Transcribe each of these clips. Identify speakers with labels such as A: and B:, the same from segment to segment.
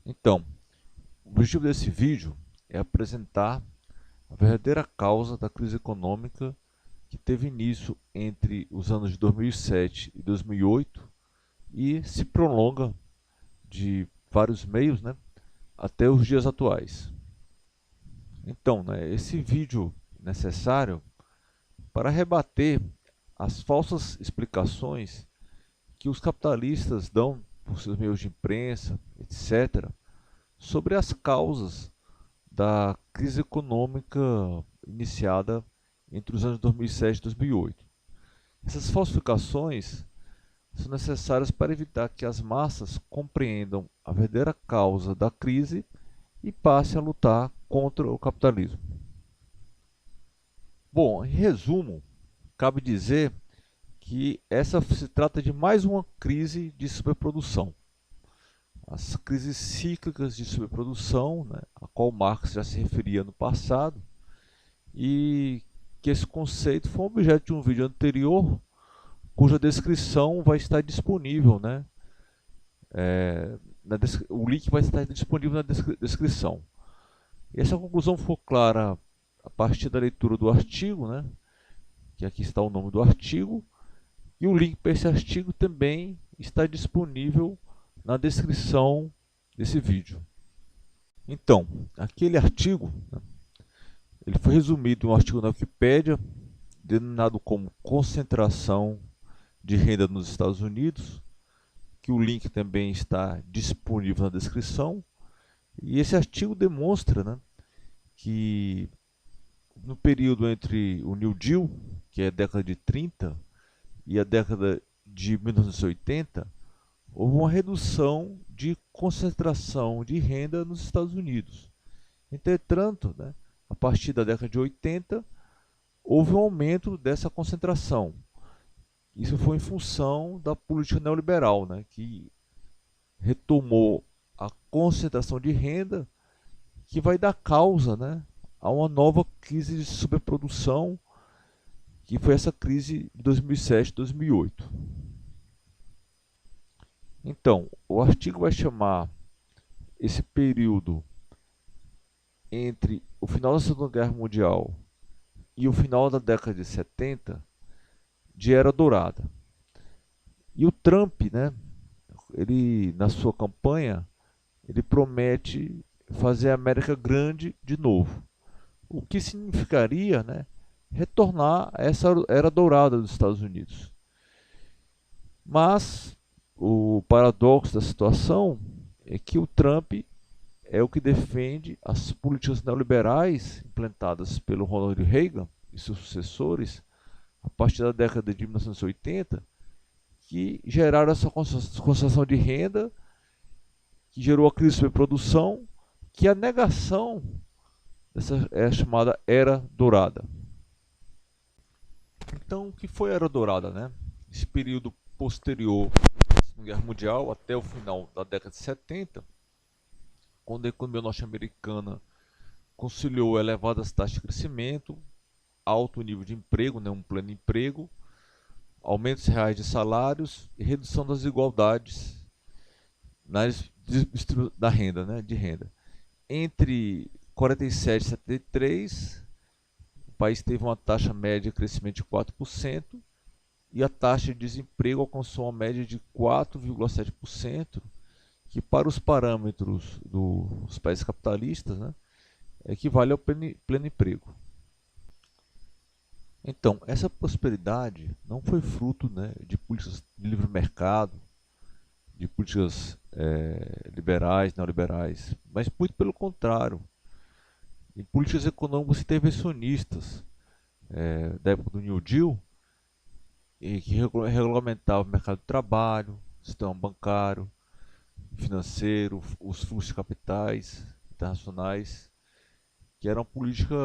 A: Então, o objetivo desse vídeo é apresentar a verdadeira causa da crise econômica que teve início entre os anos de 2007 e 2008 e se prolonga de vários meios, né, até os dias atuais. Então, esse vídeo é necessário para rebater as falsas explicações que os capitalistas dão por seus meios de imprensa, etc., sobre as causas da crise econômica iniciada entre os anos 2007 e 2008. Essas falsificações são necessárias para evitar que as massas compreendam a verdadeira causa da crise e passem a lutar contra o capitalismo. Bom, em resumo, cabe dizer que essa se trata de mais uma crise de superprodução. As crises cíclicas de superprodução, né, a qual Marx já se referia no passado, e que esse conceito foi objeto de um vídeo anterior, cuja descrição vai estar disponível, né, o link vai estar disponível na descrição. E essa conclusão ficou clara a partir da leitura do artigo, né, que aqui está o nome do artigo, e o link para esse artigo também está disponível na descrição desse vídeo. Então, aquele artigo, né, ele foi resumido em um artigo na Wikipédia, denominado como Concentração de Renda nos Estados Unidos, que o link também está disponível na descrição. E esse artigo demonstra, né, que no período entre o New Deal, que é a década de 30, e a década de 1980, houve uma redução de concentração de renda nos Estados Unidos. Entretanto, né, a partir da década de 80, houve um aumento dessa concentração. Isso foi em função da política neoliberal, né, que retomou a concentração de renda, que vai dar causa, né, a uma nova crise de superprodução, que foi essa crise de 2007 e 2008. Então, o artigo vai chamar esse período entre o final da Segunda Guerra Mundial e o final da década de 70 de Era Dourada. E o Trump, né, ele na sua campanha, ele promete fazer a América grande de novo. O que significaria, né, retornar a essa Era Dourada dos Estados Unidos. Mas o paradoxo da situação é que o Trump é o que defende as políticas neoliberais implantadas pelo Ronald Reagan e seus sucessores a partir da década de 1980, que geraram essa concentração de renda, que gerou a crise de superprodução, que é a negação dessa é a chamada Era Dourada. Então, o que foi a Era Dourada, né? Esse período posterior à Segunda Guerra Mundial até o final da década de 70, quando a economia norte-americana conciliou elevadas taxas de crescimento, alto nível de emprego, né, um pleno emprego, aumentos reais de salários e redução das desigualdades da renda, né, de renda. Entre 47 e 73, o país teve uma taxa média de crescimento de 4% e a taxa de desemprego alcançou uma média de 4,7%, que para os parâmetros dos países capitalistas, né, equivale ao pleno emprego. Então, essa prosperidade não foi fruto, né, de políticas de livre mercado, de políticas liberais, neoliberais, mas muito pelo contrário, em políticas econômicas intervencionistas da época do New Deal, e que regulamentavam o mercado de trabalho, o sistema bancário, financeiro, os fluxos de capitais internacionais, que era uma política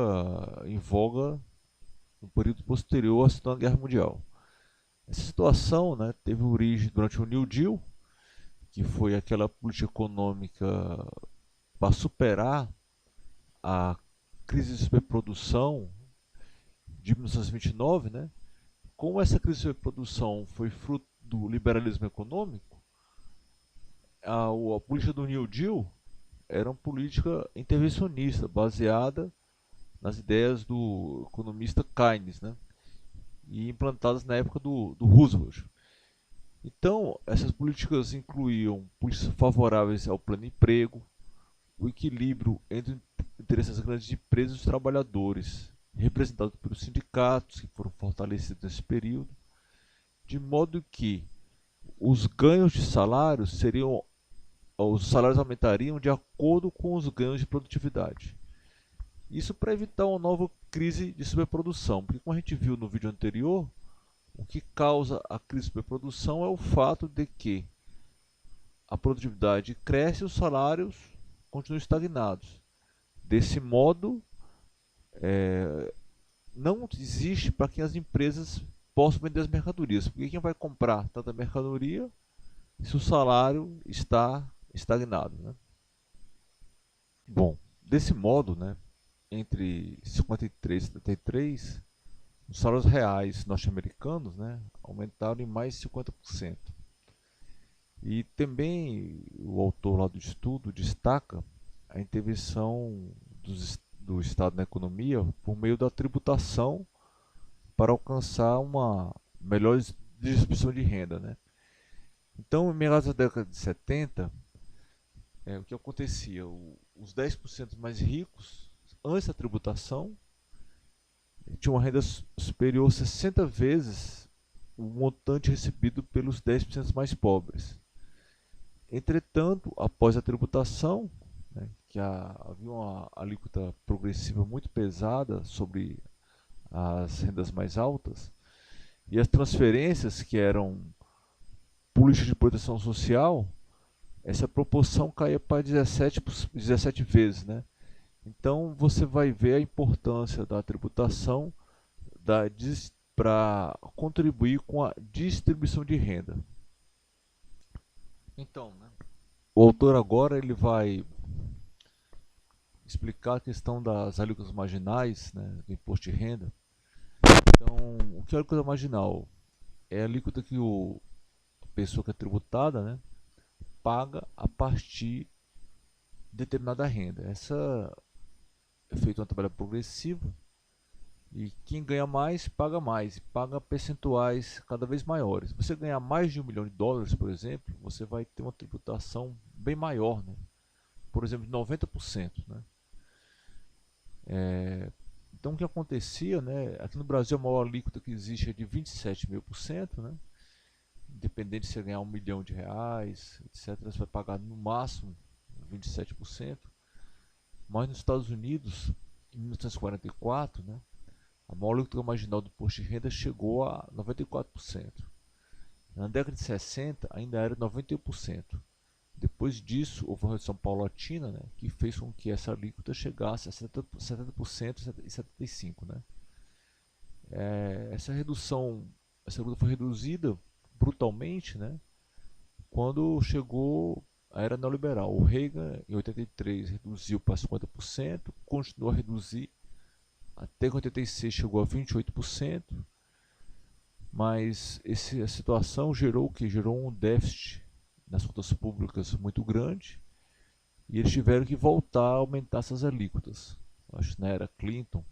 A: em voga no período posterior à Segunda Guerra Mundial. Essa situação, né, teve origem durante o New Deal, que foi aquela política econômica para superar a crise de superprodução de 1929, né? Como essa crise de superprodução foi fruto do liberalismo econômico, a política do New Deal era uma política intervencionista, baseada nas ideias do economista Keynes, né? E implantadas na época do Roosevelt. Então, essas políticas incluíam políticas favoráveis ao pleno emprego, o equilíbrio entre os interesses das grandes empresas e os trabalhadores, representados pelos sindicatos, que foram fortalecidos nesse período, de modo que os ganhos de salários seriam, os salários aumentariam de acordo com os ganhos de produtividade. Isso para evitar uma nova crise de superprodução, porque como a gente viu no vídeo anterior, o que causa a crise de superprodução é o fato de que a produtividade cresce e os salários continuam estagnados. Desse modo, não existe para que as empresas possam vender as mercadorias, porque quem vai comprar tanta mercadoria se o salário está estagnado, né? Bom, desse modo, né, entre 53 e 73, os salários reais norte-americanos, né, aumentaram em mais de 50%. E também o autor lá do estudo destaca a intervenção do Estado na economia por meio da tributação para alcançar uma melhor distribuição de renda, né? Então, em meados da década de 70, o que acontecia? Os 10% mais ricos, antes da tributação, tinham uma renda superior a 60 vezes o montante recebido pelos 10% mais pobres. Entretanto, após a tributação, né, que havia uma alíquota progressiva muito pesada sobre as rendas mais altas, e as transferências, que eram políticas de proteção social, essa proporção caía para 17 vezes, né? Então você vai ver a importância da tributação para contribuir com a distribuição de renda. Então, né, o autor agora ele vai explicar a questão das alíquotas marginais, né, do imposto de renda. Então, o que é a alíquota marginal? É a alíquota que a pessoa que é tributada, né, paga a partir de determinada renda. Essa é feita uma tabela progressiva e quem ganha mais e paga percentuais cada vez maiores. Se você ganhar mais de US$ 1 milhão, por exemplo, você vai ter uma tributação bem maior, né? Por exemplo, de 90%, né? Então o que acontecia, né? Aqui no Brasil a maior alíquota que existe é de 27,5%, né? Independente se você ganhar R$ 1 milhão, etc., você vai pagar no máximo 27%. Mas nos Estados Unidos, em 1944, né, a maior alíquota marginal do imposto de renda chegou a 94%. Na década de 60 ainda era 91%. Depois disso, houve uma redução paulatina, né, que fez com que essa alíquota chegasse a 70% e 75%. Né. Essa alíquota foi reduzida brutalmente, né, quando chegou a era neoliberal. O Reagan, em 83, reduziu para 50%, continuou a reduzir, até que em 86 chegou a 28%, mas a situação gerou o que? Gerou um déficit nas contas públicas muito grande, e eles tiveram que voltar a aumentar essas alíquotas. Acho que na era Clinton.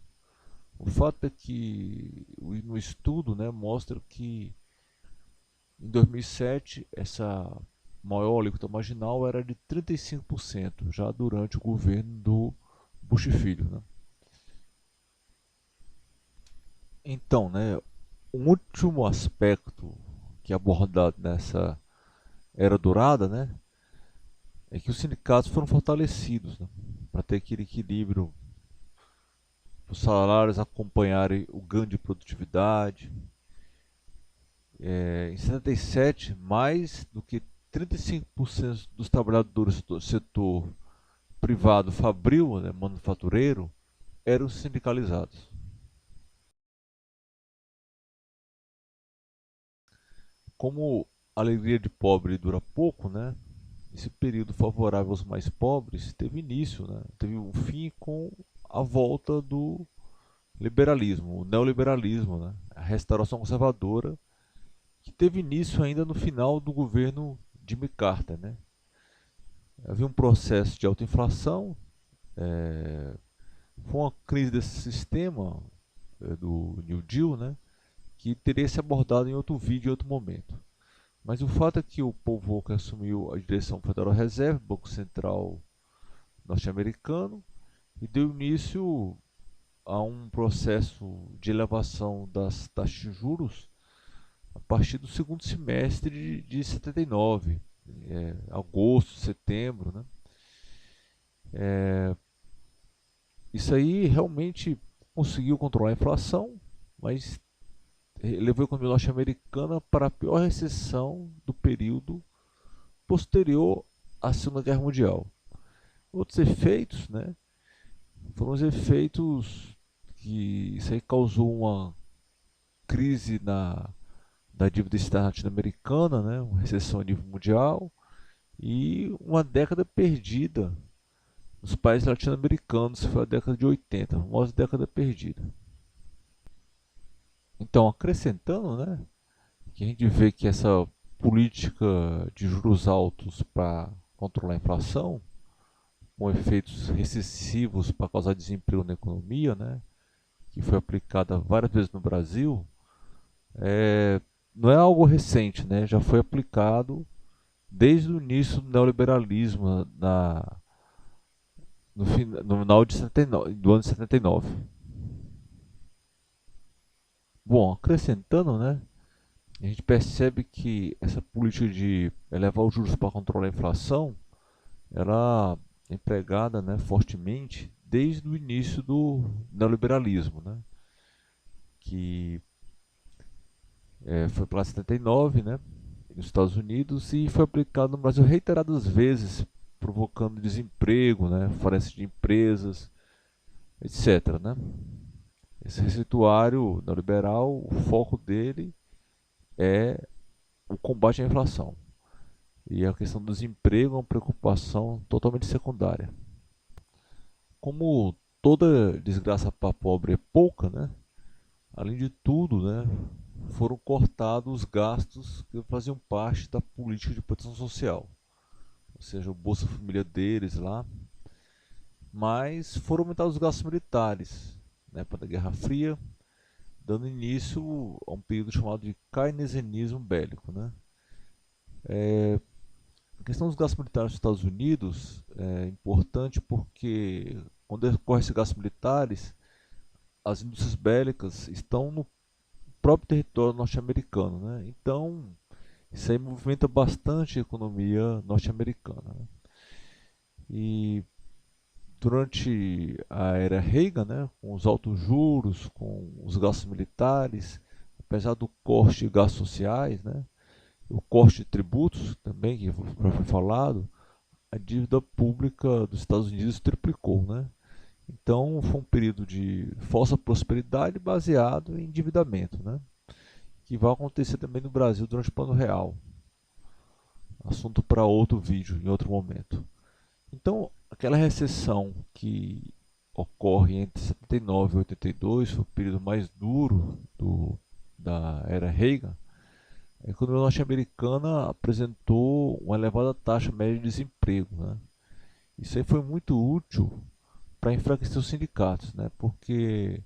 A: O fato é que no estudo, né, mostra que em 2007 essa maior alíquota marginal era de 35%, já durante o governo do Bush Filho, né? Então, né, um último aspecto que é abordado nessa era dourada, né, é que os sindicatos foram fortalecidos, né, para ter aquele equilíbrio, os salários acompanharem o ganho de produtividade. Em 77, mais do que 35% dos trabalhadores do setor privado fabril, né, manufatureiro, eram sindicalizados. Como a alegria de pobre dura pouco, né, esse período favorável aos mais pobres teve início, né, teve um fim com a volta do liberalismo, o neoliberalismo, né, a restauração conservadora, que teve início ainda no final do governo Jimmy Carter, né. Havia um processo de alta inflação, é, foi uma crise desse sistema do New Deal, né, que teria se abordado em outro vídeo em outro momento. Mas o fato é que o Paul Volcker assumiu a direção do Federal Reserve, Banco Central norte-americano, e deu início a um processo de elevação das taxas de juros a partir do segundo semestre de 79, agosto, setembro, né? Isso aí realmente conseguiu controlar a inflação, mas levou a economia norte-americana para a pior recessão do período posterior à Segunda Guerra Mundial. Outros efeitos, né, foram os efeitos que isso aí causou uma crise da dívida externa latino-americana, né, uma recessão a nível mundial e uma década perdida nos países latino-americanos, foi a década de 80, a famosa década perdida. Então, acrescentando, né, que a gente vê que essa política de juros altos para controlar a inflação, com efeitos recessivos para causar desemprego na economia, né, que foi aplicada várias vezes no Brasil, não é algo recente, né, já foi aplicado desde o início do neoliberalismo no final de 79, do ano de 79. Bom, acrescentando, né, a gente percebe que essa política de elevar os juros para controlar a inflação, ela é empregada, né, fortemente desde o início do neoliberalismo, né, que foi para 79, né, nos Estados Unidos e foi aplicado no Brasil reiteradas vezes, provocando desemprego, né, falência de empresas, etc. Né? Esse receituário neoliberal, o foco dele é o combate à inflação. E a questão do desemprego é uma preocupação totalmente secundária. Como toda desgraça para pobre é pouca, né? Além de tudo, né, foram cortados os gastos que faziam parte da política de proteção social, ou seja, o Bolsa Família deles lá, mas foram aumentados os gastos militares, né, para a Guerra Fria, dando início a um período chamado de keynesianismo bélico. Né? A questão dos gastos militares nos Estados Unidos é importante porque quando ocorre esses gastos militares, as indústrias bélicas estão no próprio território norte-americano. Né? Então, isso aí movimenta bastante a economia norte-americana. Né? E durante a era Reagan, né, com os altos juros, com os gastos militares, apesar do corte de gastos sociais, né, o corte de tributos também, que já foi falado, a dívida pública dos Estados Unidos triplicou. Né? Então foi um período de falsa prosperidade baseado em endividamento, né? Que vai acontecer também no Brasil durante o Plano Real. Assunto para outro vídeo, em outro momento. Então, aquela recessão que ocorre entre 79 e 82, foi o período mais duro da era Reagan, a economia norte-americana apresentou uma elevada taxa média de desemprego. Né? Isso aí foi muito útil para enfraquecer os sindicatos, né? Porque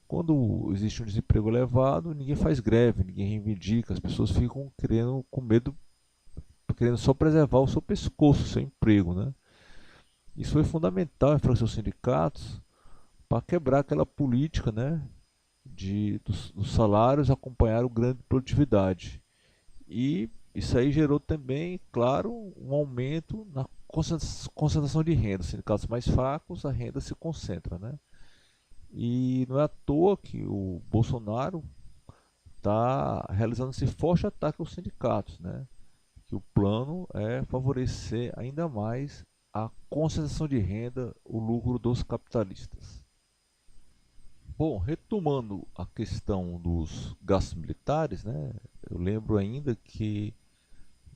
A: quando existe um desemprego elevado, ninguém faz greve, ninguém reivindica, as pessoas ficam querendo, com medo, querendo só preservar o seu pescoço, o seu emprego. Né? Isso foi fundamental para os seus sindicatos para quebrar aquela política, né, dos salários acompanhar o grande de produtividade. E isso aí gerou também, claro, um aumento na concentração de renda. Os sindicatos mais fracos, a renda se concentra. Né? E não é à toa que o Bolsonaro está realizando esse forte ataque aos sindicatos. Né? Que o plano é favorecer ainda mais a concentração de renda, o lucro dos capitalistas. Bom, retomando a questão dos gastos militares, né, eu lembro ainda que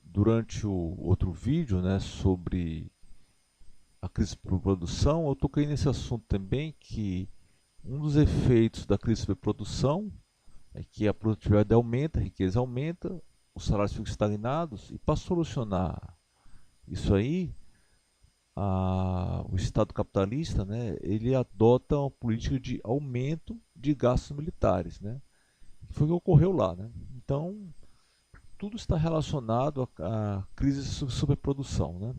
A: durante o outro vídeo, né, sobre a crise por produção, eu toquei nesse assunto também que um dos efeitos da crise por produção é que a produtividade aumenta, a riqueza aumenta, os salários ficam estagnados e para solucionar isso aí, o Estado capitalista, né, ele adota uma política de aumento de gastos militares, né? Foi o que ocorreu lá, né? Então, tudo está relacionado à crise de superprodução, né?